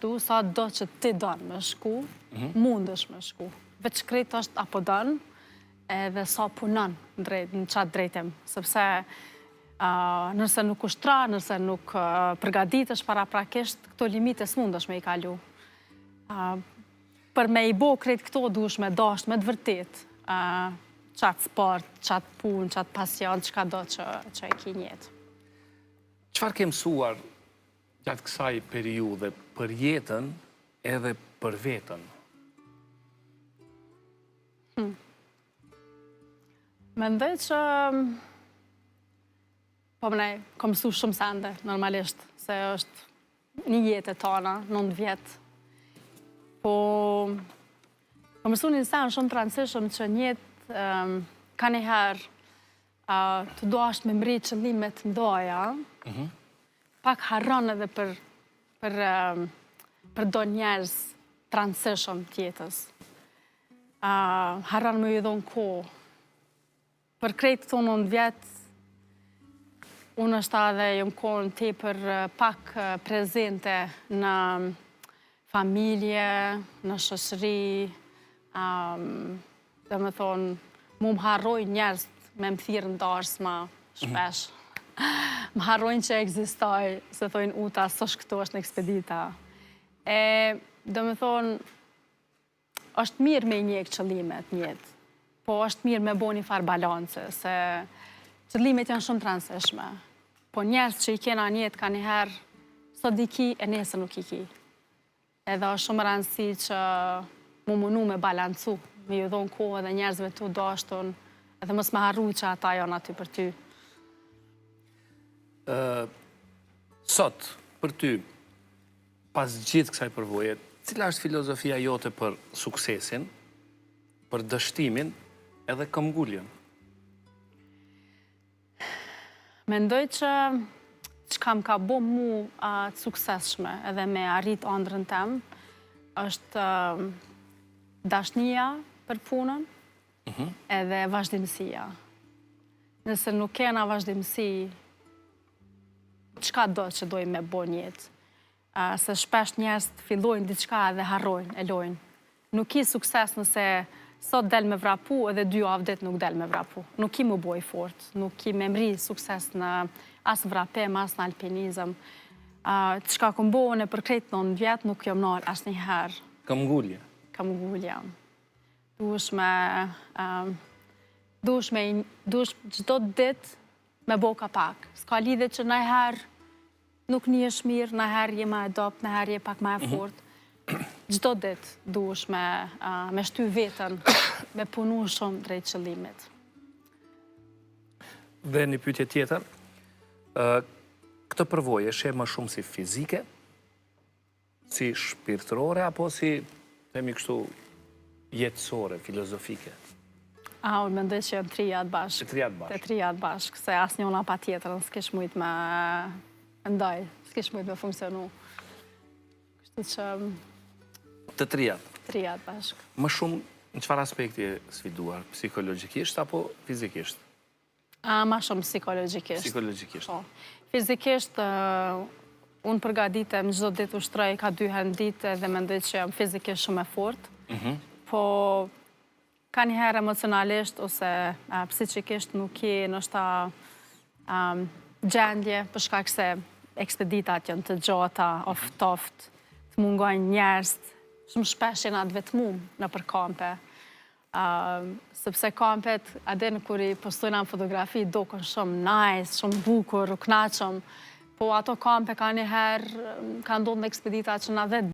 kështu, sa do që ti donë me shku, mundesh me shku. Veç krejt është apo donë, edhe sa punon në qatë drejtim. Sepse nëse nuk ushtra, nëse nuk përgaditesh para prakisht, këto limite s'mundesh me i kalu. Për me i bo krejt këto dush me dasht, me të vërtet, qatë sport, qatë pun, qatë pasion, qka do që e ki njetë. Qëfar ke mësuar gjatë kësaj periude për jetën edhe për vetën? Mendoj që po mënej, kom mësu shumë sende, normalisht, se është një jetë e tona, 9 vjetë. Po mësu një sen shumë të rëndësishëm që njetë ka njëherë të do ashtë me mri qëllimet mdoja, pak harron edhe për do njerës të rëndësishëm tjetës. Harron me ju dhonë ko. Për krejtë të 9 vjetë, unë është edhe jëmë kohën te për pak prezente në familje, në shoqëri, dhe me thonë, mu më harrojnë njerës me më thirë në darës ma shpesh. Më harrojnë që egzistoj, se thojnë uta, sosh këto është në ekspedita. Dhe me thonë, është mirë me njekë qëllimet njetë, po është mirë me bo një farë balance, se qëllimet janë shumë të rëndësishme. Po njerës që i kena njetë ka njëherë, sot di ki e nesër nuk i ki. Edhe është shumë rëndësi që mu mënu me balancu, me ju dhonë kohë edhe njerëzve tu dashtun, edhe mos me harru që ata janë aty për ty. Sot, për ty, pas gjithë kësaj përvoje, cila është filozofia jote për suksesin, për dështimin edhe këmbgulljen? Mendoj që kam ka bo mu të sukseshme edhe me arrit ëndrën tem, është dashnia për punën edhe vazhdimësia. Nëse nuk kena vazhdimësi, qka do që dojmë me bo njetë? Se shpesh njerës të fillojnë diçka edhe harrojnë, e lojnë. Nuk ki sukses nëse sot del me vrapu edhe 2 javë dit nuk del me vrapu. Nuk ki më boj fort, nuk ki me mri sukses në as vrapim, as në alpinizëm. Qka këm bojnë e për krejt 9 vjetë nuk jom nalë as një herë. Këmbgullje? Këmbgullje. Dush gjdo dit me bo ka pak. Ska lidhe që najherë nuk një është mirë, najherë je ma adopt, najherë je pak ma e fort. Gjdo dit dush me shty vetën, me punu shumë drejt qëllimit. Dhe një pyetje tjetër, këtë përvoje shë më shumë si fizike, si shpirtërore, apo si, themi kështu, jetësore, filozofike? Unë mendoj që janë 3 jatë bashkë. 3 jatë bashkë? 3 jatë bashkë, se asë njona pa tjetërën, s'kesh mujt me ndaj, s'kesh mujt me funksionu. Kështu që... Të 3 jatë? 3 jatë bashkë. Më shumë, në qëfar aspekti e sfiduar? Psikologikisht apo fizikisht? Ma shumë psikologikisht. Psikologikisht. Fizikisht, unë përgaditem gjdo dit ushtroj ka 2 herë në ditë dhe mendoj që jam fizikisht shumë e fort. Po, ka njëherë emocionalisht ose psikikisht nuk je nështë gjendje, për shkak se ekspeditat janë të gjata, oftoft, të mungojnë njerës, shumë shpesh jena të vetmum në për kampe. Sepse kampet, adin kur i postojnë në fotografi, do kënë shumë nice, shumë bukur, u knaqëm, po ato kampe ka njëherë, ka ndodhë në ekspeditat që na dhe